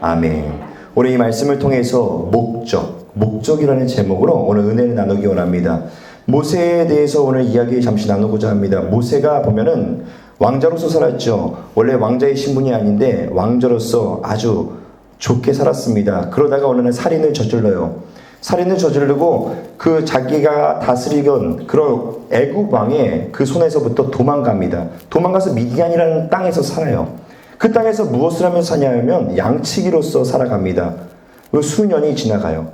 아멘. 오늘 이 말씀을 통해서 목적이라는 제목으로 오늘 은혜를 나누기 원합니다. 모세에 대해서 오늘 이야기 잠시 나누고자 합니다. 모세가 보면은 왕자로서 살았죠. 원래 왕자의 신분이 아닌데 왕자로서 아주 좋게 살았습니다. 그러다가 어느 날 살인을 저질러요. 살인을 저지르고 그 자기가 다스리던 그런 애굽 왕의 그 손에서부터 도망갑니다. 도망가서 미디안이라는 땅에서 살아요. 그 땅에서 무엇을 하면서 사냐면 양치기로서 살아갑니다. 수년이 지나가요.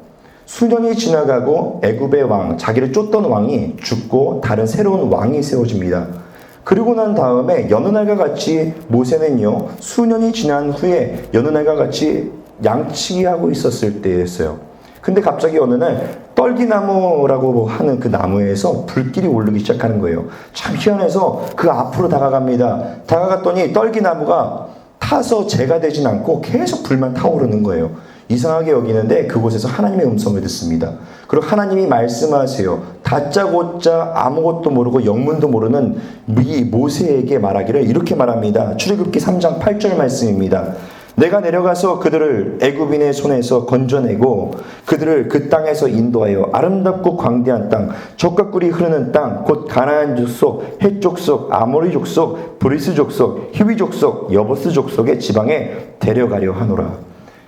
수년이 지나가고 애굽의 왕, 자기를 쫓던 왕이 죽고 다른 새로운 왕이 세워집니다. 그리고 난 다음에 여느 날과 같이 모세는요, 수년이 지난 후에 여느 날과 같이 양치기하고 있었을 때였어요. 근데 갑자기 어느 날 떨기나무라고 하는 그 나무에서 불길이 오르기 시작하는 거예요. 참 희한해서 그 앞으로 다가갑니다. 다가갔더니 떨기나무가 타서 재가 되진 않고 계속 불만 타오르는 거예요. 이상하게 여기는데 그곳에서 하나님의 음성을 듣습니다. 그리고 하나님이 말씀하세요. 다짜고짜 아무것도 모르고 영문도 모르는 이 모세에게 말하기를 이렇게 말합니다. 출애굽기 3장 8절 말씀입니다. 내가 내려가서 그들을 애굽인의 손에서 건져내고 그들을 그 땅에서 인도하여 아름답고 광대한 땅, 젖과 꿀이 흐르는 땅, 곧 가나안 족속, 헷 족속, 아모리 족속, 브리스 족속, 히위 족속, 여보스 족속의 지방에 데려가려 하노라.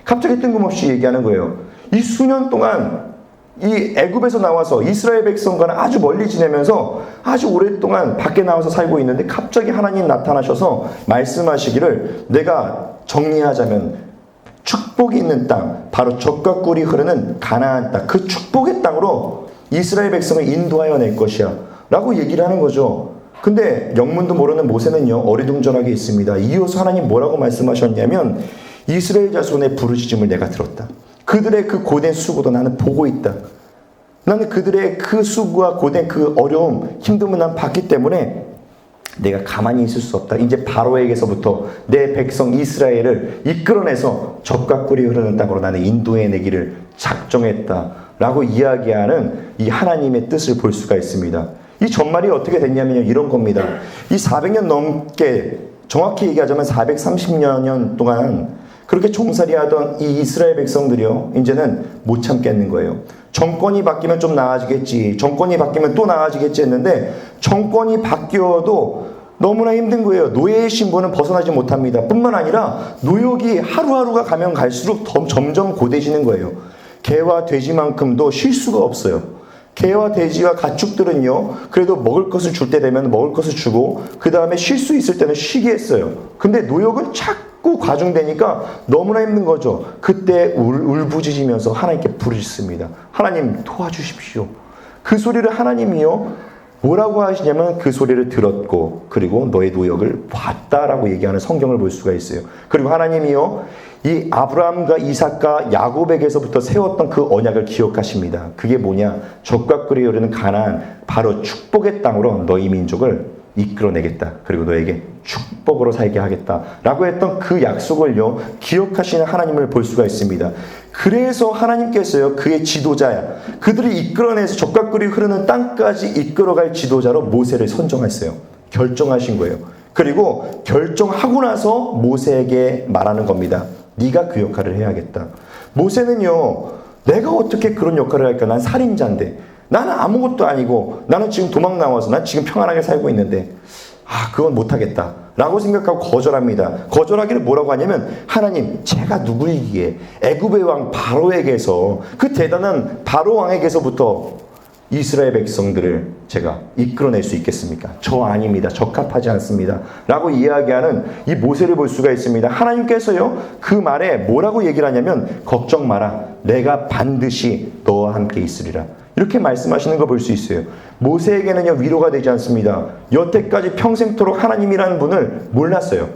갑자기 뜬금없이 얘기하는 거예요. 이 수년 동안 이 애굽에서 나와서 이스라엘 백성과는 아주 멀리 지내면서 아주 오랫동안 밖에 나와서 살고 있는데 갑자기 하나님 나타나셔서 말씀하시기를 내가 정리하자면 축복이 있는 땅, 바로 젖과 꿀이 흐르는 가나안 땅, 그 축복의 땅으로 이스라엘 백성을 인도하여 낼 것이야 라고 얘기를 하는 거죠. 근데 영문도 모르는 모세는요, 어리둥절하게 있습니다. 이어서 하나님 뭐라고 말씀하셨냐면 이스라엘 자손의 부르짖음을 내가 들었다. 그들의 그 고된 수고도 나는 보고 있다. 나는 그들의 그 수고와 고된 그 어려움, 힘듦을 난 봤기 때문에 내가 가만히 있을 수 없다. 이제 바로에게서부터 내 백성 이스라엘을 이끌어내서 젖과 꿀이 흐르는 땅으로 나는 인도해내기를 작정했다. 라고 이야기하는 이 하나님의 뜻을 볼 수가 있습니다. 이 전말이 어떻게 됐냐면요, 이런 겁니다. 이 400년 넘게, 정확히 얘기하자면 430년 동안 그렇게 종살이 하던 이 이스라엘 백성들이요, 이제는 못 참겠는 거예요. 정권이 바뀌면 좀 나아지겠지, 정권이 바뀌면 또 나아지겠지 했는데 정권이 바뀌어도 너무나 힘든 거예요. 노예의 신분은 벗어나지 못합니다. 뿐만 아니라 노역이 하루하루가 가면 갈수록 점점 고대지는 거예요. 개와 돼지만큼도 쉴 수가 없어요. 개와 돼지와 가축들은요, 그래도 먹을 것을 줄 때 되면 먹을 것을 주고 그 다음에 쉴 수 있을 때는 쉬게 했어요. 근데 노역은 자꾸 과중되니까 너무나 힘든 거죠. 그때 울부짖으면서 하나님께 부르짖습니다. 하나님 도와주십시오. 그 소리를 하나님이요, 뭐라고 하시냐면 그 소리를 들었고 그리고 너의 노역을 봤다라고 얘기하는 성경을 볼 수가 있어요. 그리고 하나님이요, 이 아브라함과 이삭과 야곱에게서부터 세웠던 그 언약을 기억하십니다. 그게 뭐냐? 젖과 꿀이 흐르는 가나안, 바로 축복의 땅으로 너희 민족을 이끌어내겠다. 그리고 너에게 축복으로 살게 하겠다. 라고 했던 그 약속을요, 기억하시는 하나님을 볼 수가 있습니다. 그래서 하나님께서요, 그의 지도자야, 그들을 이끌어내서 젖과 꿀이 흐르는 땅까지 이끌어갈 지도자로 모세를 선정했어요. 결정하신 거예요. 그리고 결정하고 나서 모세에게 말하는 겁니다. 네가 그 역할을 해야겠다. 모세는요, 내가 어떻게 그런 역할을 할까? 난 살인자인데, 나는 아무것도 아니고, 나는 지금 도망 나와서 난 지금 평안하게 살고 있는데, 그건 못하겠다 라고 생각하고 거절합니다. 거절하기를 뭐라고 하냐면, 하나님, 제가 누구이기에 애굽의 왕 바로에게서, 그 대단한 바로 왕에게서부터 이스라엘 백성들을 제가 이끌어낼 수 있겠습니까? 저 아닙니다. 적합하지 않습니다. 라고 이야기하는 이 모세를 볼 수가 있습니다. 하나님께서요, 그 말에 뭐라고 얘기를 하냐면, 걱정 마라. 내가 반드시 너와 함께 있으리라. 이렇게 말씀하시는 걸 볼 수 있어요. 모세에게는요, 위로가 되지 않습니다. 여태까지 평생토록 하나님이라는 분을 몰랐어요.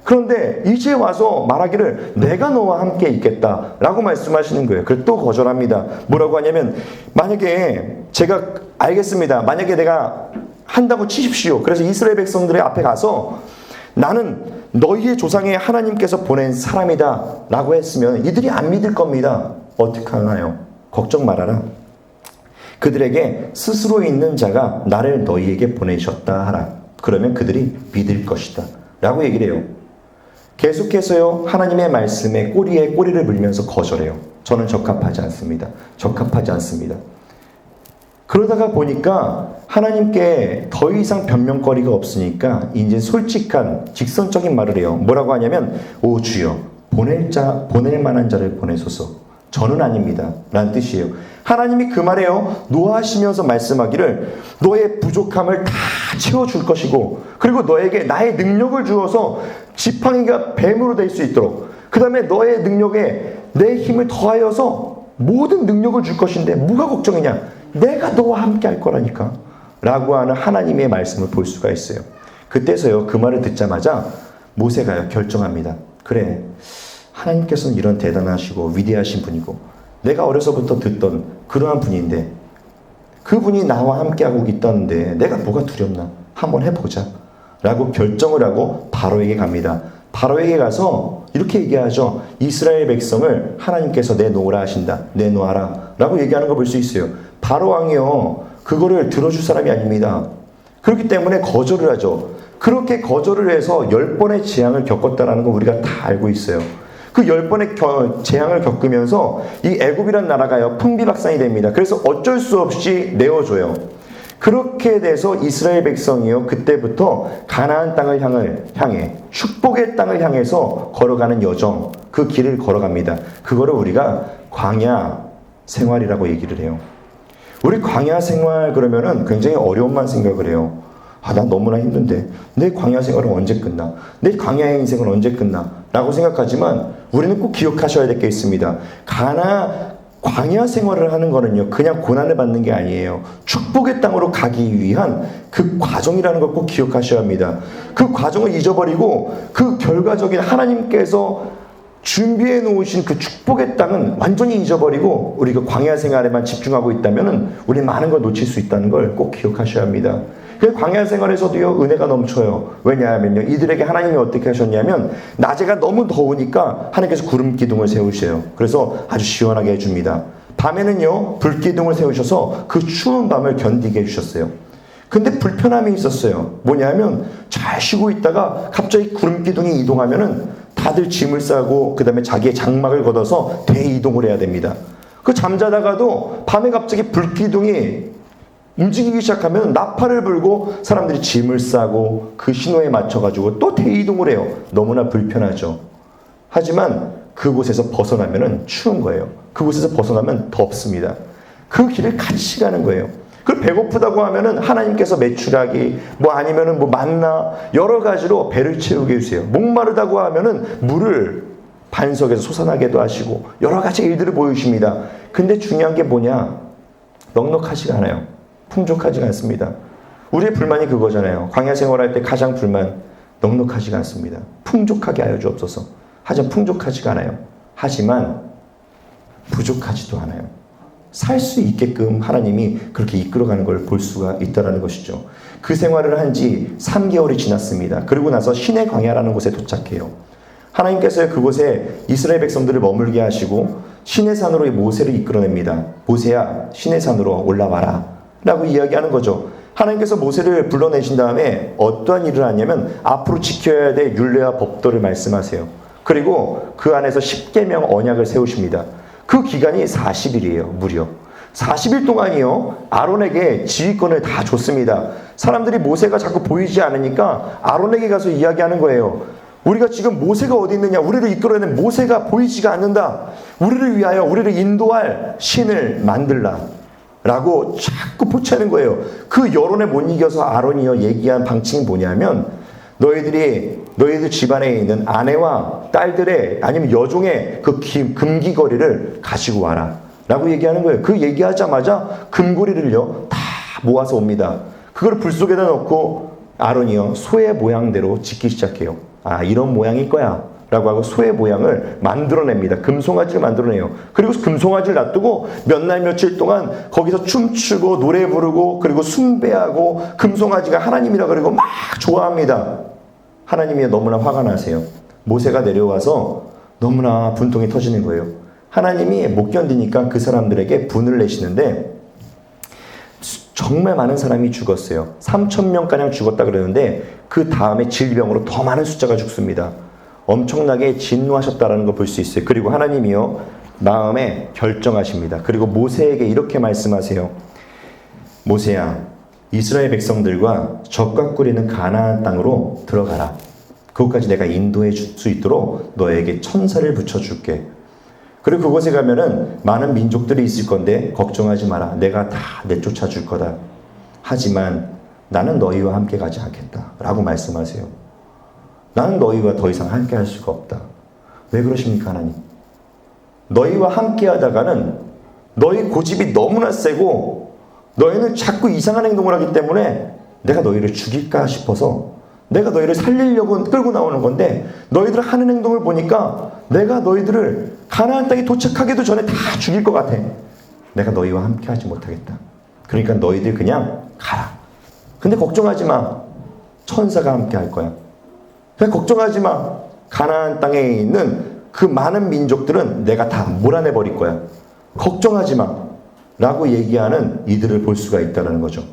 그런데 이제 와서 말하기를 내가 너와 함께 있겠다 라고 말씀하시는 거예요. 그래서 또 거절합니다. 뭐라고 하냐면, 만약에 제가 알겠습니다. 만약에 내가 한다고 치십시오. 그래서 이스라엘 백성들의 앞에 가서 나는 너희의 조상의 하나님께서 보낸 사람이다 라고 했으면 이들이 안 믿을 겁니다. 어떻게 하나요? 걱정 말아라. 그들에게 스스로 있는 자가 나를 너희에게 보내셨다 하라. 그러면 그들이 믿을 것이다 라고 얘기를 해요. 계속해서요, 하나님의 말씀에 꼬리에 꼬리를 물면서 거절해요. 저는 적합하지 않습니다. 적합하지 않습니다. 그러다가 보니까 하나님께 더 이상 변명거리가 없으니까 이제 솔직한 직선적인 말을 해요. 뭐라고 하냐면, 오 주여, 보낼 만한 자를 보내소서. 저는 아닙니다. 라는 뜻이에요. 하나님이 그 말에요, 노하시면서 말씀하기를 너의 부족함을 다 채워줄 것이고, 그리고 너에게 나의 능력을 주어서 지팡이가 뱀으로 될 수 있도록, 그 다음에 너의 능력에 내 힘을 더하여서 모든 능력을 줄 것인데 뭐가 걱정이냐? 내가 너와 함께 할 거라니까. 라고 하는 하나님의 말씀을 볼 수가 있어요. 그때서요, 그 말을 듣자마자 모세가 결정합니다. 그래, 하나님께서는 이런 대단하시고 위대하신 분이고 내가 어려서부터 듣던 그러한 분인데 그분이 나와 함께하고 있다는데 내가 뭐가 두렵나? 한번 해보자. 라고 결정을 하고 바로에게 갑니다. 바로에게 가서 이렇게 얘기하죠. 이스라엘 백성을 하나님께서 내놓으라 하신다. 내놓아라. 라고 얘기하는 걸 볼 수 있어요. 바로 왕이요, 그거를 들어줄 사람이 아닙니다. 그렇기 때문에 거절을 하죠. 그렇게 거절을 해서 10번의 재앙을 겪었다는 거 우리가 다 알고 있어요. 그 10번의 재앙을 겪으면서 이 애굽이란 나라가요, 풍비박산이 됩니다. 그래서 어쩔 수 없이 내어줘요. 그렇게 돼서 이스라엘 백성이요, 그때부터 가나안 땅을 향해 축복의 땅을 향해서 걸어가는 여정, 그 길을 걸어갑니다. 그거를 우리가 광야 생활이라고 얘기를 해요. 우리 광야 생활 그러면은 굉장히 어려움만 생각을 해요. 난 너무나 힘든데 내 광야 생활은 언제 끝나? 내 광야의 인생은 언제 끝나? 라고 생각하지만 우리는 꼭 기억하셔야 될 게 있습니다. 광야 생활을 하는 거는요, 그냥 고난을 받는 게 아니에요. 축복의 땅으로 가기 위한 그 과정이라는 걸 꼭 기억하셔야 합니다. 그 과정을 잊어버리고 그 결과적인 하나님께서 준비해 놓으신 그 축복의 땅은 완전히 잊어버리고 우리가 광야 생활에만 집중하고 있다면 우리 많은 걸 놓칠 수 있다는 걸 꼭 기억하셔야 합니다. 그 광야 생활에서도요, 은혜가 넘쳐요. 왜냐하면요, 이들에게 하나님이 어떻게 하셨냐면 낮에가 너무 더우니까 하나님께서 구름 기둥을 세우셔요. 그래서 아주 시원하게 해줍니다. 밤에는요, 불 기둥을 세우셔서 그 추운 밤을 견디게 해주셨어요. 근데 불편함이 있었어요. 뭐냐면 잘 쉬고 있다가 갑자기 구름 기둥이 이동하면은 다들 짐을 싸고 그 다음에 자기의 장막을 걷어서 대이동을 해야 됩니다. 그 잠자다가도 밤에 갑자기 불 기둥이 움직이기 시작하면 나팔을 불고 사람들이 짐을 싸고 그 신호에 맞춰가지고 또 대이동을 해요. 너무나 불편하죠. 하지만 그곳에서 벗어나면 추운 거예요. 그곳에서 벗어나면 덥습니다. 그 길을 같이 가는 거예요. 그리고 배고프다고 하면은 하나님께서 메추라기, 아니면은 만나, 여러 가지로 배를 채우게 해주세요. 목마르다고 하면은 물을 반석에서 솟아나게도 하시고 여러 가지 일들을 보여주십니다. 근데 중요한 게 뭐냐? 넉넉하지가 않아요. 풍족하지가 않습니다. 우리의 불만이 그거잖아요. 광야 생활할 때 가장 불만, 넉넉하지가 않습니다. 풍족하게 하여 주옵소서. 하지만 풍족하지가 않아요. 하지만 부족하지도 않아요. 살 수 있게끔 하나님이 그렇게 이끌어가는 걸 볼 수가 있다는 것이죠. 그 생활을 한 지 3개월이 지났습니다. 그리고 나서 신의 광야라는 곳에 도착해요. 하나님께서 그곳에 이스라엘 백성들을 머물게 하시고 신의 산으로 모세를 이끌어냅니다. 모세야, 신의 산으로 올라와라 라고 이야기하는 거죠. 하나님께서 모세를 불러내신 다음에 어떠한 일을 하냐면 앞으로 지켜야 될 율례와 법도를 말씀하세요. 그리고 그 안에서 10계명 언약을 세우십니다. 그 기간이 40일이에요. 무려 40일 동안이요, 아론에게 지휘권을 다 줬습니다. 사람들이 모세가 자꾸 보이지 않으니까 아론에게 가서 이야기하는 거예요. 우리가 지금 모세가 어디 있느냐? 우리를 이끌어내는 모세가 보이지가 않는다. 우리를 위하여 우리를 인도할 신을 만들라 라고 자꾸 포치하는 거예요. 그 여론에 못 이겨서 아론이요 얘기한 방침이 뭐냐면, 너희들 집안에 있는 아내와 딸들의 아니면 여종의 그 금기거리를 가지고 와라 라고 얘기하는 거예요. 그 얘기하자마자 금고리를요 다 모아서 옵니다. 그걸 불 속에다 넣고 아론이요 소의 모양대로 짓기 시작해요. 이런 모양일 거야 라고 하고 소의 모양을 만들어냅니다. 금송아지를 만들어내요. 그리고 금송아지를 놔두고 몇 날 며칠 동안 거기서 춤추고 노래 부르고 그리고 숭배하고 금송아지가 하나님이라 그러고 막 좋아합니다. 하나님이 너무나 화가 나세요. 모세가 내려와서 너무나 분통이 터지는 거예요. 하나님이 못 견디니까 그 사람들에게 분을 내시는데 정말 많은 사람이 죽었어요. 3,000명가량 죽었다 그러는데 그 다음에 질병으로 더 많은 숫자가 죽습니다. 엄청나게 진노하셨다라는 걸 볼 수 있어요. 그리고 하나님이요 마음에 결정하십니다. 그리고 모세에게 이렇게 말씀하세요. 모세야, 이스라엘 백성들과 적과 꿀이는 가나안 땅으로 들어가라. 그곳까지 내가 인도해 줄 수 있도록 너에게 천사를 붙여줄게. 그리고 그곳에 가면은 많은 민족들이 있을 건데 걱정하지 마라. 내가 다 내쫓아 줄 거다. 하지만 나는 너희와 함께 가지 않겠다. 라고 말씀하세요. 나는 너희와 더 이상 함께 할 수가 없다. 왜 그러십니까, 하나님? 너희와 함께 하다가는 너희 고집이 너무나 세고 너희는 자꾸 이상한 행동을 하기 때문에 내가 너희를 죽일까 싶어서 내가 너희를 살리려고 끌고 나오는 건데 너희들 하는 행동을 보니까 내가 너희들을 가나안 땅에 도착하기도 전에 다 죽일 것 같아. 내가 너희와 함께 하지 못하겠다. 그러니까 너희들 그냥 가라. 근데 걱정하지 마. 천사가 함께 할 거야. 그냥 걱정하지 마. 가나안 땅에 있는 그 많은 민족들은 내가 다 몰아내 버릴 거야. 걱정하지 마. 라고 얘기하는 이들을 볼 수가 있다는 거죠.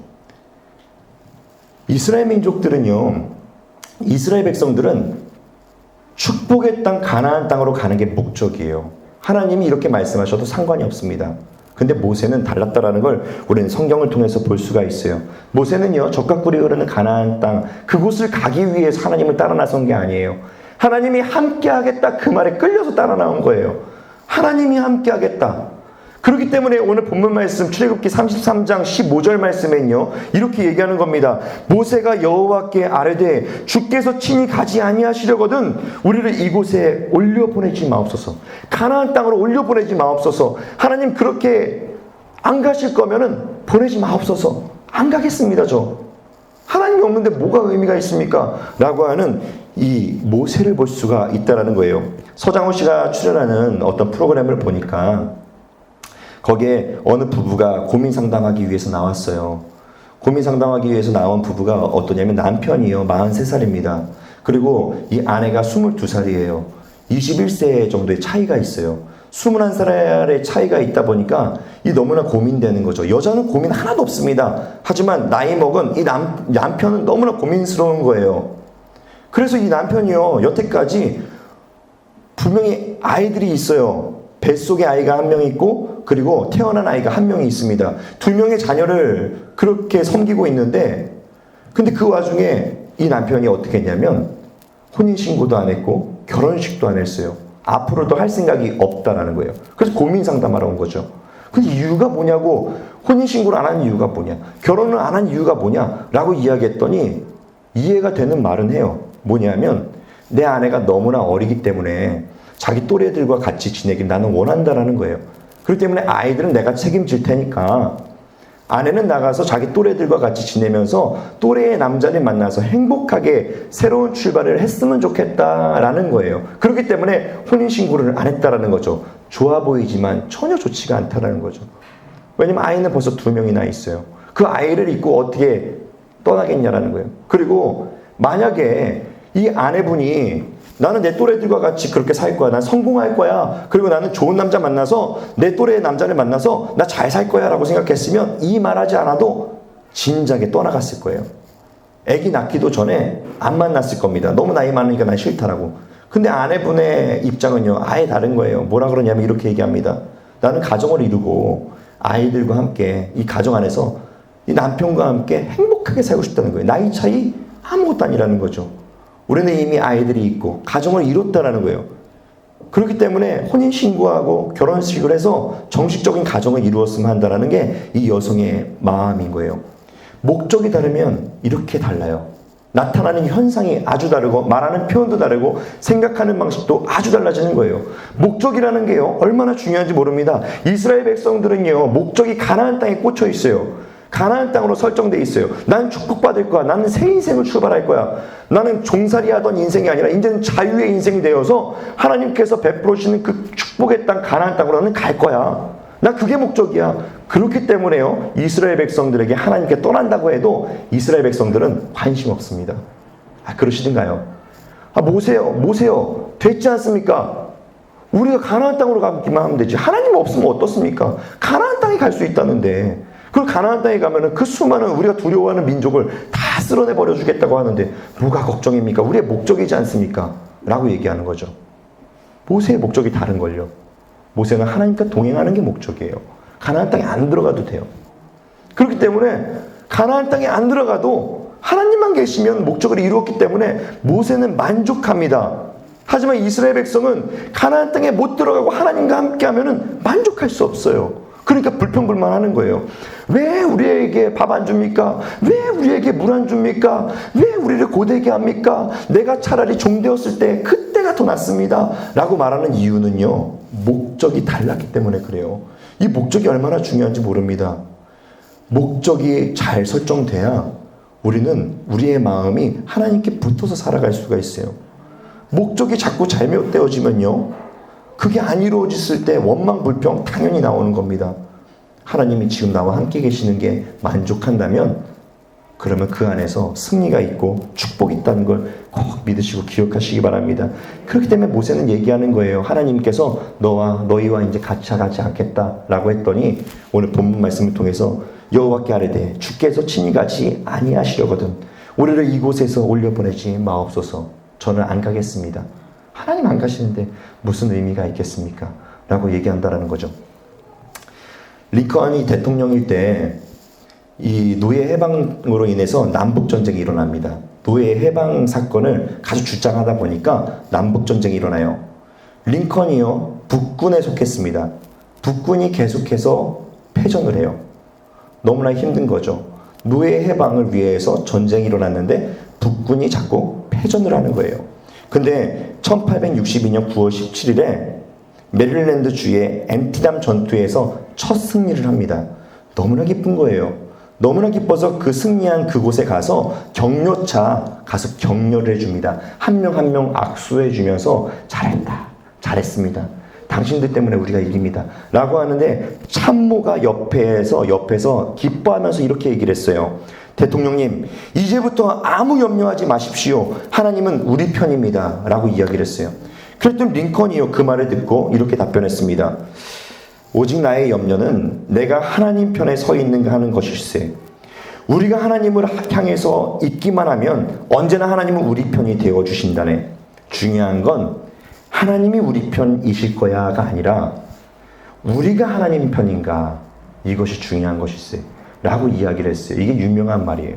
이스라엘 민족들은요, 이스라엘 백성들은 축복의 땅 가나안 땅으로 가는 게 목적이에요. 하나님이 이렇게 말씀하셔도 상관이 없습니다. 근데 모세는 달랐다라는 걸 우리는 성경을 통해서 볼 수가 있어요. 모세는요, 젖과 꿀이 흐르는 가나안 땅, 그곳을 가기 위해서 하나님을 따라 나선 게 아니에요. 하나님이 함께 하겠다 그 말에 끌려서 따라 나온 거예요. 하나님이 함께 하겠다. 그렇기 때문에 오늘 본문 말씀 출애굽기 33장 15절 말씀에는요 이렇게 얘기하는 겁니다. 모세가 여호와께 아뢰되 주께서 친히 가지 아니하시려거든 우리를 이곳에 올려보내지 마옵소서. 가나안 땅으로 올려보내지 마옵소서. 하나님 그렇게 안 가실 거면은 보내지 마옵소서. 안 가겠습니다. 저 하나님이 없는데 뭐가 의미가 있습니까? 라고 하는 이 모세를 볼 수가 있다는 거예요. 서장훈 씨가 출연하는 어떤 프로그램을 보니까 거기에 어느 부부가 고민 상담하기 위해서 나왔어요. 고민 상담하기 위해서 나온 부부가 어떠냐면 남편이요 43살입니다. 그리고 이 아내가 22살이에요. 21세 정도의 차이가 있어요. 21살의 차이가 있다 보니까 이 너무나 고민되는 거죠. 여자는 고민 하나도 없습니다. 하지만 나이 먹은 이 남편은 너무나 고민스러운 거예요. 그래서 이 남편이요 여태까지 분명히 아이들이 있어요. 뱃속에 아이가 한 명 있고 그리고 태어난 아이가 한 명이 있습니다. 2명의 자녀를 그렇게 섬기고 있는데 근데 그 와중에 이 남편이 어떻게 했냐면 혼인신고도 안 했고 결혼식도 안 했어요. 앞으로도 할 생각이 없다라는 거예요. 그래서 고민 상담하러 온 거죠. 근데 이유가 뭐냐고, 혼인신고를 안 한 이유가 뭐냐, 결혼을 안 한 이유가 뭐냐 라고 이야기했더니 이해가 되는 말은 해요. 뭐냐면 내 아내가 너무나 어리기 때문에 자기 또래들과 같이 지내길 나는 원한다라는 거예요. 그렇기 때문에 아이들은 내가 책임질 테니까 아내는 나가서 자기 또래들과 같이 지내면서 또래의 남자를 만나서 행복하게 새로운 출발을 했으면 좋겠다라는 거예요. 그렇기 때문에 혼인신고를 안 했다라는 거죠. 좋아 보이지만 전혀 좋지가 않다라는 거죠. 왜냐면 아이는 벌써 2명이나 있어요. 그 아이를 잊고 어떻게 떠나겠냐라는 거예요. 그리고 만약에 이 아내분이 나는 내 또래들과 같이 그렇게 살 거야. 난 성공할 거야. 그리고 나는 좋은 남자 만나서 내 또래의 남자를 만나서 나 잘 살 거야 라고 생각했으면 이 말하지 않아도 진작에 떠나갔을 거예요. 아기 낳기도 전에 안 만났을 겁니다. 너무 나이 많으니까 난 싫다라고. 근데 아내분의 입장은요 아예 다른 거예요. 뭐라 그러냐면 이렇게 얘기합니다. 나는 가정을 이루고 아이들과 함께 이 가정 안에서 이 남편과 함께 행복하게 살고 싶다는 거예요. 나이 차이 아무것도 아니라는 거죠. 우리는 이미 아이들이 있고 가정을 이뤘다라는 거예요. 그렇기 때문에 혼인신고하고 결혼식을 해서 정식적인 가정을 이루었으면 한다는 게 이 여성의 마음인 거예요. 목적이 다르면 이렇게 달라요. 나타나는 현상이 아주 다르고 말하는 표현도 다르고 생각하는 방식도 아주 달라지는 거예요. 목적이라는 게요 얼마나 중요한지 모릅니다. 이스라엘 백성들은요 목적이 가나안 땅에 꽂혀 있어요. 가나안 땅으로 설정되어 있어요. 난 축복받을 거야. 나는 새 인생을 출발할 거야. 나는 종살이 하던 인생이 아니라 이제는 자유의 인생이 되어서 하나님께서 베풀어 주시는 그 축복의 땅 가나안 땅으로 나는 갈 거야. 나 그게 목적이야. 그렇기 때문에요 이스라엘 백성들에게 하나님께 떠난다고 해도 이스라엘 백성들은 관심 없습니다. 아 그러시든가요? 아 모세요 됐지 않습니까? 우리가 가나안 땅으로 가기만 하면 되지. 하나님 없으면 어떻습니까? 가나안 땅에 갈 수 있다는데. 그리고 가나안 땅에 가면은 그 수많은 우리가 두려워하는 민족을 다 쓸어내 버려 주겠다고 하는데 뭐가 걱정입니까? 우리의 목적이지 않습니까? 라고 얘기하는 거죠. 모세의 목적이 다른걸요. 모세는 하나님과 동행하는 게 목적이에요. 가나안 땅에 안 들어가도 돼요. 그렇기 때문에 가나안 땅에 안 들어가도 하나님만 계시면 목적을 이루었기 때문에 모세는 만족합니다. 하지만 이스라엘 백성은 가나안 땅에 못 들어가고 하나님과 함께 하면은 만족할 수 없어요. 그러니까 불평불만하는 거예요. 왜 우리에게 밥 안 줍니까? 왜 우리에게 물 안 줍니까? 왜 우리를 고되게 합니까? 내가 차라리 종되었을 때 그때가 더 낫습니다. 라고 말하는 이유는요, 목적이 달랐기 때문에 그래요. 이 목적이 얼마나 중요한지 모릅니다. 목적이 잘 설정돼야 우리는 우리의 마음이 하나님께 붙어서 살아갈 수가 있어요. 목적이 자꾸 잘못되어지면요, 그게 안 이루어졌을 때 원망, 불평 당연히 나오는 겁니다. 하나님이 지금 나와 함께 계시는 게 만족한다면 그러면 그 안에서 승리가 있고 축복이 있다는 걸 꼭 믿으시고 기억하시기 바랍니다. 그렇기 때문에 모세는 얘기하는 거예요. 하나님께서 너희와 이제 같이 가지 않겠다라고 했더니 오늘 본문 말씀을 통해서 여호와께 아뢰되 주께서 친히 가지 아니하시려거든 우리를 이곳에서 올려보내지 마옵소서. 저는 안 가겠습니다. 하나님 안 가시는데 무슨 의미가 있겠습니까? 라고 얘기한다라는 거죠. 링컨이 대통령일 때 이 노예 해방으로 인해서 남북 전쟁이 일어납니다. 노예 해방 사건을 가서 주장하다 보니까 남북 전쟁이 일어나요. 링컨이요, 북군에 속했습니다. 북군이 계속해서 패전을 해요. 너무나 힘든 거죠. 노예 해방을 위해서 전쟁이 일어났는데 북군이 자꾸 패전을 하는 거예요. 근데 1862년 9월 17일에 메릴랜드 주의 앤티담 전투에서 첫 승리를 합니다. 너무나 기쁜 거예요. 너무나 기뻐서 그 승리한 그곳에 가서 격려차 가서 격려를 해줍니다. 한 명 한 명 악수해 주면서 잘했다, 잘했습니다. 당신들 때문에 우리가 이깁니다. 라고 하는데 참모가 옆에서 기뻐하면서 이렇게 얘기를 했어요. 대통령님, 이제부터 아무 염려하지 마십시오. 하나님은 우리 편입니다. 라고 이야기를 했어요. 그랬더니 링컨이요, 그 말을 듣고 이렇게 답변했습니다. 오직 나의 염려는 내가 하나님 편에 서 있는가 하는 것일세. 우리가 하나님을 향해서 있기만 하면 언제나 하나님은 우리 편이 되어주신다네. 중요한 건 하나님이 우리 편이실 거야가 아니라 우리가 하나님 편인가, 이것이 중요한 것일세. 라고 이야기를 했어요. 이게 유명한 말이에요.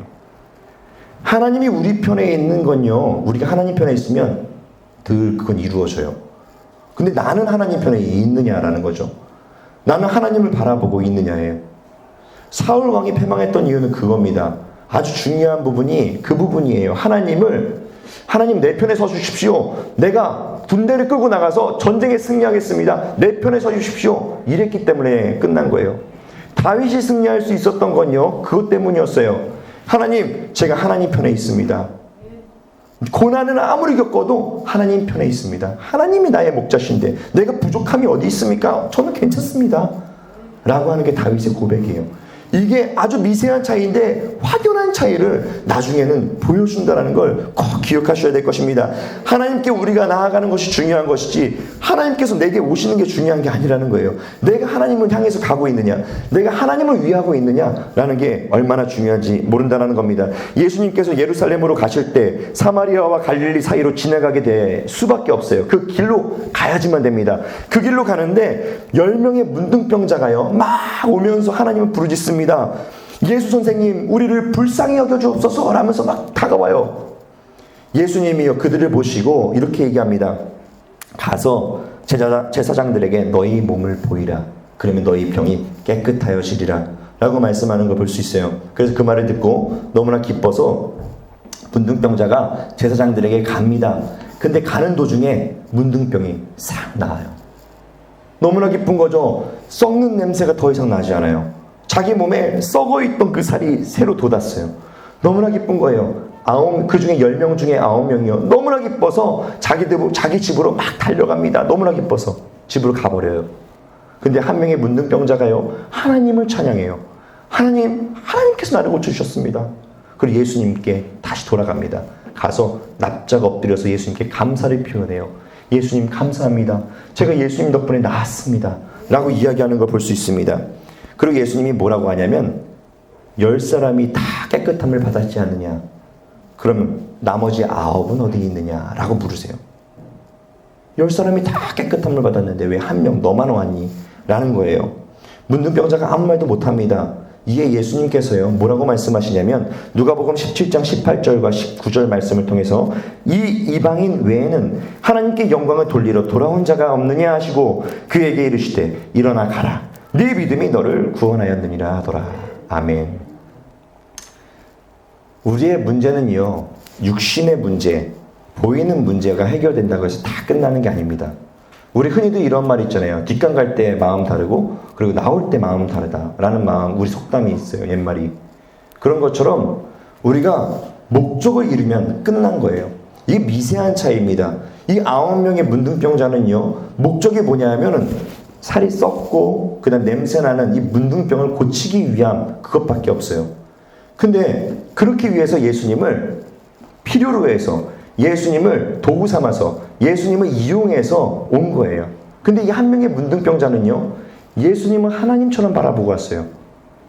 하나님이 우리 편에 있는 건요, 우리가 하나님 편에 있으면 늘 그건 이루어져요. 근데 나는 하나님 편에 있느냐라는 거죠. 나는 하나님을 바라보고 있느냐예요. 사울 왕이 패망했던 이유는 그겁니다. 아주 중요한 부분이 그 부분이에요. 하나님 내 편에 서 주십시오. 내가 군대를 끌고 나가서 전쟁에 승리하겠습니다. 내 편에 서 주십시오. 이랬기 때문에 끝난 거예요. 다윗이 승리할 수 있었던 건요, 그것 때문이었어요. 하나님, 제가 하나님 편에 있습니다. 고난을 아무리 겪어도 하나님 편에 있습니다. 하나님이 나의 목자신데 내가 부족함이 어디 있습니까? 저는 괜찮습니다. 라고 하는 게 다윗의 고백이에요. 이게 아주 미세한 차이인데 확연한 차이를 나중에는 보여준다는 걸 꼭 기억하셔야 될 것입니다. 하나님께 우리가 나아가는 것이 중요한 것이지 하나님께서 내게 오시는 게 중요한 게 아니라는 거예요. 내가 하나님을 향해서 가고 있느냐, 내가 하나님을 위하고 있느냐라는 게 얼마나 중요한지 모른다는 겁니다. 예수님께서 예루살렘으로 가실 때 사마리아와 갈릴리 사이로 지나가게 될 수밖에 없어요. 그 길로 가야지만 됩니다. 그 길로 가는데 10명의 문둥병자가요 막 오면서 하나님을 부르짖습니다. 예수 선생님, 우리를 불쌍히 여겨주옵소서 라면서 막 다가와요. 예수님이요 그들을 보시고 이렇게 얘기합니다. 가서 제사장들에게 너희 몸을 보이라. 그러면 너희 병이 깨끗하여지리라 라고 말씀하는 걸 볼 수 있어요. 그래서 그 말을 듣고 너무나 기뻐서 문둥병자가 제사장들에게 갑니다. 근데 가는 도중에 문둥병이 싹 나아요. 너무나 기쁜 거죠. 썩는 냄새가 더 이상 나지 않아요. 자기 몸에 썩어있던 그 살이 새로 돋았어요. 너무나 기쁜 거예요. 그 중에 10명 중에 9명이요. 너무나 기뻐서 자기 집으로 막 달려갑니다. 너무나 기뻐서 집으로 가버려요. 근데 한 명의 문둥병자가요, 하나님을 찬양해요. 하나님께서 나를 고쳐주셨습니다. 그리고 예수님께 다시 돌아갑니다. 가서 납작 엎드려서 예수님께 감사를 표현해요. 예수님 감사합니다. 제가 예수님 덕분에 나았습니다. 라고 이야기하는 걸 볼 수 있습니다. 그리고 예수님이 뭐라고 하냐면 10사람이 다 깨끗함을 받았지 않느냐? 그러면 나머지 9은 어디 있느냐? 라고 물으세요. 10사람이 다 깨끗함을 받았는데 왜 한 명 너만 왔니? 라는 거예요. 문둥병자가 아무 말도 못합니다. 이에 예수님께서요 뭐라고 말씀하시냐면 누가복음 17장 18절과 19절 말씀을 통해서 이 이방인 외에는 하나님께 영광을 돌리러 돌아온 자가 없느냐 하시고 그에게 이르시되 일어나 가라 네 믿음이 너를 구원하였느니라 하더라. 아멘. 우리의 문제는요 육신의 문제, 보이는 문제가 해결된다고 해서 다 끝나는 게 아닙니다. 우리 흔히도 이런 말 있잖아요. 뒷강 갈 때 마음 다르고 그리고 나올 때 마음 다르다 라는 마음, 우리 속담이 있어요. 옛말이. 그런 것처럼 우리가 목적을 이루면 끝난 거예요. 이게 미세한 차이입니다. 이 9명의 문둥병자는요 목적이 뭐냐 하면은 살이 썩고 그다음 냄새나는 이 문둥병을 고치기 위함, 그것밖에 없어요. 근데 그렇기 위해서 예수님을 필요로 해서, 예수님을 도구 삼아서, 예수님을 이용해서 온 거예요. 근데 이 한 명의 문둥병자는요 예수님을 하나님처럼 바라보고 왔어요.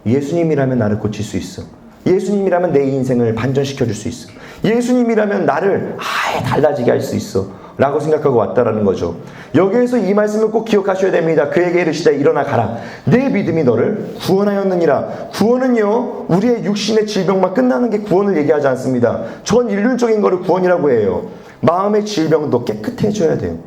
예수님이라면 나를 고칠 수 있어. 예수님이라면 내 인생을 반전시켜 줄 수 있어. 예수님이라면 나를 아예 달라지게 할 수 있어 라고 생각하고 왔다라는 거죠. 여기에서 이 말씀을 꼭 기억하셔야 됩니다. 그에게 이르시되 일어나 가라 내 믿음이 너를 구원하였느니라. 구원은요 우리의 육신의 질병만 끝나는 게 구원을 얘기하지 않습니다. 전 인륜적인 거를 구원이라고 해요. 마음의 질병도 깨끗해져야 돼요.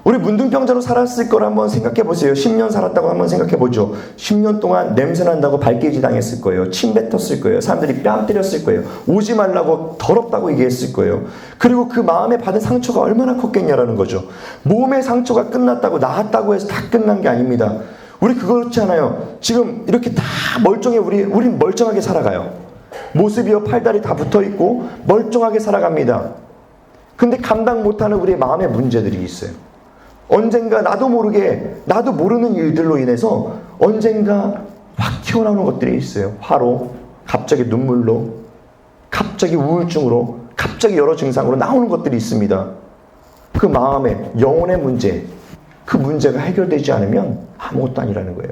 우리 문둥병자로 살았을 걸 한번 생각해 보세요. 10년 살았다고 한번 생각해 보죠. 10년 동안 냄새 난다고 발길질 당했을 거예요. 침 뱉었을 거예요. 사람들이 뺨 때렸을 거예요. 오지 말라고 더럽다고 얘기했을 거예요. 그리고 그 마음에 받은 상처가 얼마나 컸겠냐라는 거죠. 몸의 상처가 끝났다고, 나았다고 해서 다 끝난 게 아닙니다. 우리 그렇지 않아요. 지금 이렇게 다 멀쩡해. 우린 멀쩡하게 살아가요. 모습이요 팔다리 다 붙어있고 멀쩡하게 살아갑니다. 근데 감당 못하는 우리의 마음의 문제들이 있어요. 언젠가 나도 모르게, 나도 모르는 일들로 인해서 언젠가 확 튀어나오는 것들이 있어요. 화로, 갑자기 눈물로, 갑자기 우울증으로, 갑자기 여러 증상으로 나오는 것들이 있습니다. 그 마음의 영혼의 문제, 그 문제가 해결되지 않으면 아무것도 아니라는 거예요.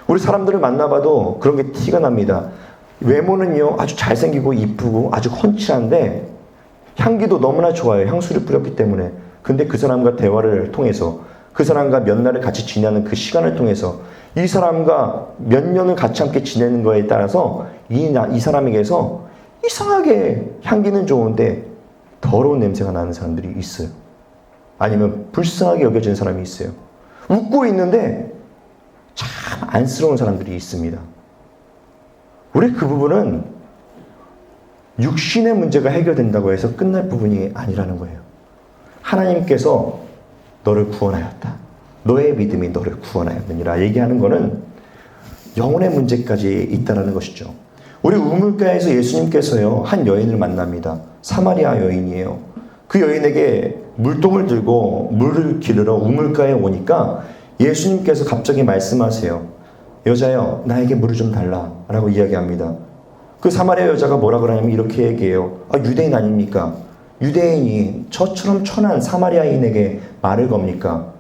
우리 사람들을 만나봐도 그런 게 티가 납니다. 외모는요 아주 잘생기고 이쁘고 아주 훤칠한데 향기도 너무나 좋아요. 향수를 뿌렸기 때문에. 근데 그 사람과 대화를 통해서, 그 사람과 몇 날을 같이 지내는 그 시간을 통해서 이 사람과 몇 년을 같이 함께 지내는 거에 따라서 이 사람에게서 이상하게 향기는 좋은데 더러운 냄새가 나는 사람들이 있어요. 아니면 불쌍하게 여겨지는 사람이 있어요. 웃고 있는데 참 안쓰러운 사람들이 있습니다. 우리 그 부분은 육신의 문제가 해결된다고 해서 끝날 부분이 아니라는 거예요. 하나님께서 너를 구원하였다. 너의 믿음이 너를 구원하였느니라 얘기하는 거는 영혼의 문제까지 있다는 것이죠. 우리 우물가에서 예수님께서요 한 여인을 만납니다. 사마리아 여인이에요. 그 여인에게 물동을 들고 물을 기르러 우물가에 오니까 예수님께서 갑자기 말씀하세요. 여자여 나에게 물을 좀 달라 라고 이야기합니다. 그 사마리아 여자가 뭐라 그러냐면 이렇게 얘기해요. 유대인 아닙니까? 유대인이 저처럼 천한 사마리아인에게 말을 겁니까?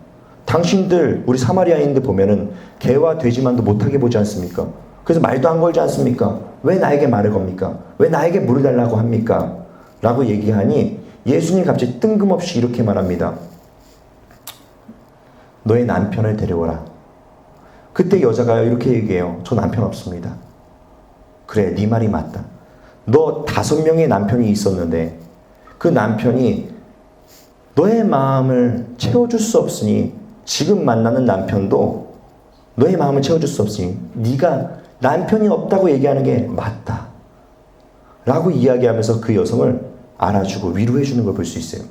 당신들 우리 사마리아인들 보면은 개와 돼지만도 못하게 보지 않습니까? 그래서 말도 안 걸지 않습니까? 왜 나에게 말을 겁니까? 왜 나에게 물을 달라고 합니까? 라고 얘기하니 예수님 갑자기 뜬금없이 이렇게 말합니다. 너의 남편을 데려오라. 그때 여자가 이렇게 얘기해요. 저 남편 없습니다. 그래, 네 말이 맞다. 너 5명의 남편이 있었는데 그 남편이 너의 마음을 채워줄 수 없으니 지금 만나는 남편도 너의 마음을 채워줄 수 없으니 네가 남편이 없다고 얘기하는 게 맞다 라고 이야기하면서 그 여성을 알아주고 위로해 주는 걸 볼 수 있어요.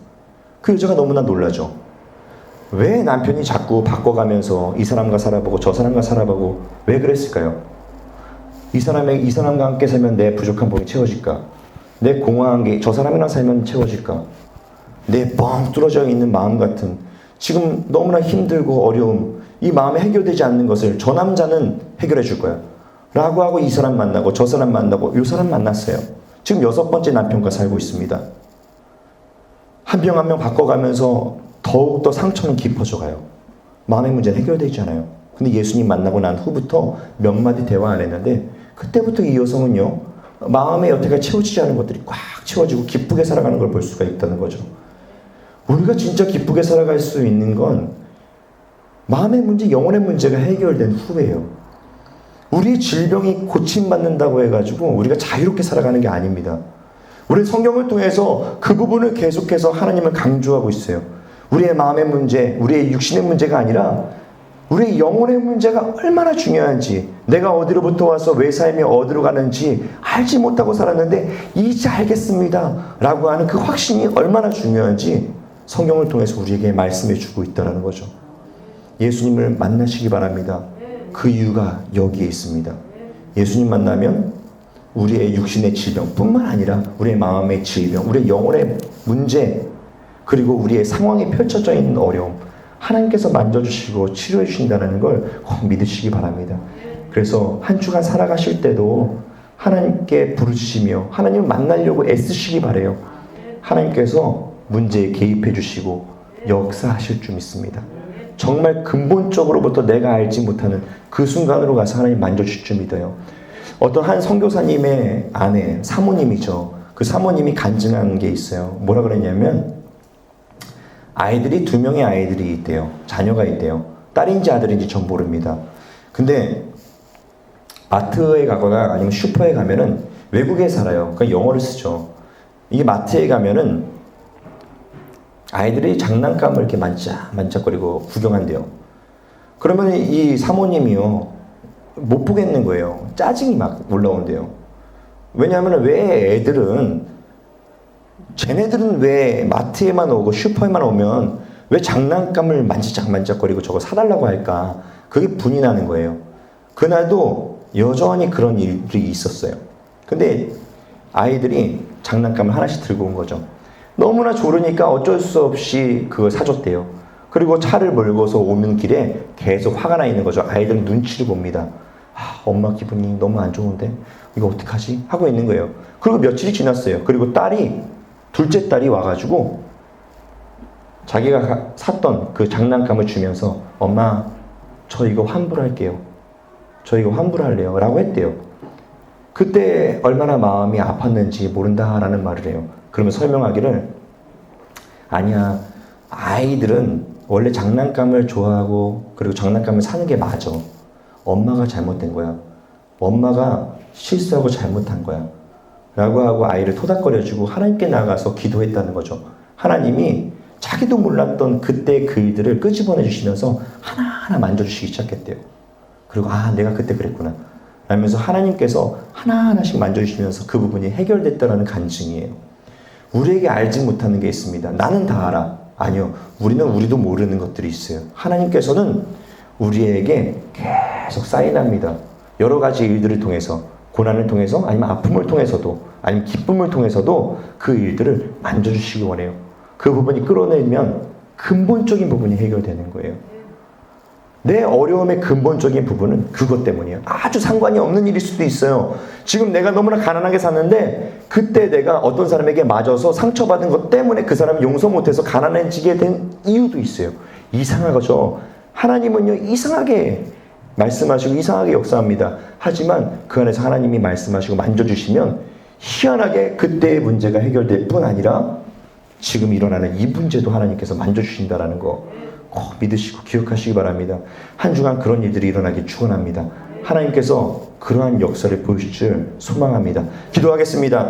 그 여자가 너무나 놀라죠. 왜 남편이 자꾸 바꿔가면서 이 사람과 살아보고 저 사람과 살아보고 왜 그랬을까요? 이 사람과 함께 살면 내 부족한 부분이 채워질까? 내 공허한 게 저 사람이랑 살면 채워질까? 내 뻥 뚫어져 있는 마음 같은 지금 너무나 힘들고 어려움, 이 마음에 해결되지 않는 것을 저 남자는 해결해 줄 거야 라고 하고 이 사람 만나고 저 사람 만나고 이 사람 만났어요. 지금 6번째 남편과 살고 있습니다. 한 명 한 명 바꿔가면서 더욱더 상처는 깊어져 가요. 마음의 문제는 해결되지 않아요. 근데 예수님 만나고 난 후부터 몇 마디 대화 안 했는데 그때부터 이 여성은요 마음의 여태가 채워지지 않은 것들이 꽉 채워지고 기쁘게 살아가는 걸 볼 수가 있다는 거죠. 우리가 진짜 기쁘게 살아갈 수 있는 건 마음의 문제, 영혼의 문제가 해결된 후에요. 우리의 질병이 고침받는다고 해가지고 우리가 자유롭게 살아가는 게 아닙니다. 우리 성경을 통해서 그 부분을 계속해서 하나님은 강조하고 있어요. 우리의 마음의 문제, 우리의 육신의 문제가 아니라 우리의 영혼의 문제가 얼마나 중요한지, 내가 어디로부터 와서 왜 삶이 어디로 가는지 알지 못하고 살았는데 이제 알겠습니다 라고 하는 그 확신이 얼마나 중요한지 성경을 통해서 우리에게 말씀해 주고 있다는 거죠. 예수님을 만나시기 바랍니다. 그 이유가 여기에 있습니다. 예수님 만나면 우리의 육신의 질병뿐만 아니라 우리의 마음의 질병, 우리의 영혼의 문제, 그리고 우리의 상황에 펼쳐져 있는 어려움, 하나님께서 만져주시고 치료해 주신다는 걸 꼭 믿으시기 바랍니다. 그래서 한 주간 살아가실 때도 하나님께 부르짖으며 하나님을 만나려고 애쓰시기 바라요. 하나님께서 문제에 개입해 주시고 역사하실 줄 믿습니다. 정말 근본적으로부터 내가 알지 못하는 그 순간으로 가서 하나님 만져주실 줄 믿어요. 어떤 한 선교사님의 아내, 사모님이죠. 그 사모님이 간증한 게 있어요. 뭐라 그랬냐면 아이들이 2명의 아이들이 있대요. 자녀가 있대요. 딸인지 아들인지 전 모릅니다. 근데 마트에 가거나 아니면 슈퍼에 가면은 외국에 살아요. 그러니까 영어를 쓰죠. 이게 마트에 가면은 아이들이 장난감을 이렇게 만짝거리고 구경한대요. 그러면 이 사모님이요, 못 보겠는 거예요. 짜증이 막 올라온대요. 왜냐하면 쟤네들은 왜 마트에만 오고 슈퍼에만 오면 왜 장난감을 만지작만지작거리고 저거 사달라고 할까? 그게 분이 나는 거예요. 그날도 여전히 그런 일이 있었어요. 근데 아이들이 장난감을 하나씩 들고 온 거죠. 너무나 조르니까 어쩔 수 없이 그걸 사줬대요. 그리고 차를 몰고서 오는 길에 계속 화가 나 있는 거죠. 아이들은 눈치를 봅니다. 엄마 기분이 너무 안 좋은데 이거 어떡하지? 하고 있는 거예요. 그리고 며칠이 지났어요. 그리고 둘째 딸이 와가지고 자기가 샀던 그 장난감을 주면서 엄마 저 이거 환불할게요. 저 이거 환불할래요 라고 했대요. 그때 얼마나 마음이 아팠는지 모른다라는 말을 해요. 그러면 설명하기를, 아니야, 아이들은 원래 장난감을 좋아하고 그리고 장난감을 사는 게 맞아. 엄마가 잘못된 거야. 엄마가 실수하고 잘못한 거야 라고 하고 아이를 토닥거려주고 하나님께 나가서 기도했다는 거죠. 하나님이 자기도 몰랐던 그때 그 일들을 끄집어내 주시면서 하나하나 만져주시기 시작했대요. 그리고 내가 그때 그랬구나 라면서 하나님께서 하나하나씩 만져주시면서 그 부분이 해결됐다는 간증이에요. 우리에게 알지 못하는 게 있습니다. 나는 다 알아. 아니요. 우리도 모르는 것들이 있어요. 하나님께서는 우리에게 계속 사인합니다. 여러 가지 일들을 통해서, 고난을 통해서, 아니면 아픔을 통해서도, 아니면 기쁨을 통해서도 그 일들을 만져주시기 원해요. 그 부분이 끌어내면 근본적인 부분이 해결되는 거예요. 내 어려움의 근본적인 부분은 그것 때문이에요. 아주 상관이 없는 일일 수도 있어요. 지금 내가 너무나 가난하게 샀는데 그때 내가 어떤 사람에게 맞아서 상처받은 것 때문에 그 사람이 용서 못해서 가난해지게 된 이유도 있어요. 이상한 거죠. 하나님은요, 이상하게 말씀하시고 이상하게 역사합니다. 하지만 그 안에서 하나님이 말씀하시고 만져주시면 희한하게 그때의 문제가 해결될 뿐 아니라 지금 일어나는 이 문제도 하나님께서 만져주신다는 거 꼭 믿으시고 기억하시기 바랍니다. 한 주간 그런 일들이 일어나길 축원합니다. 하나님께서 그러한 역사를 보여주실 줄 소망합니다. 기도하겠습니다.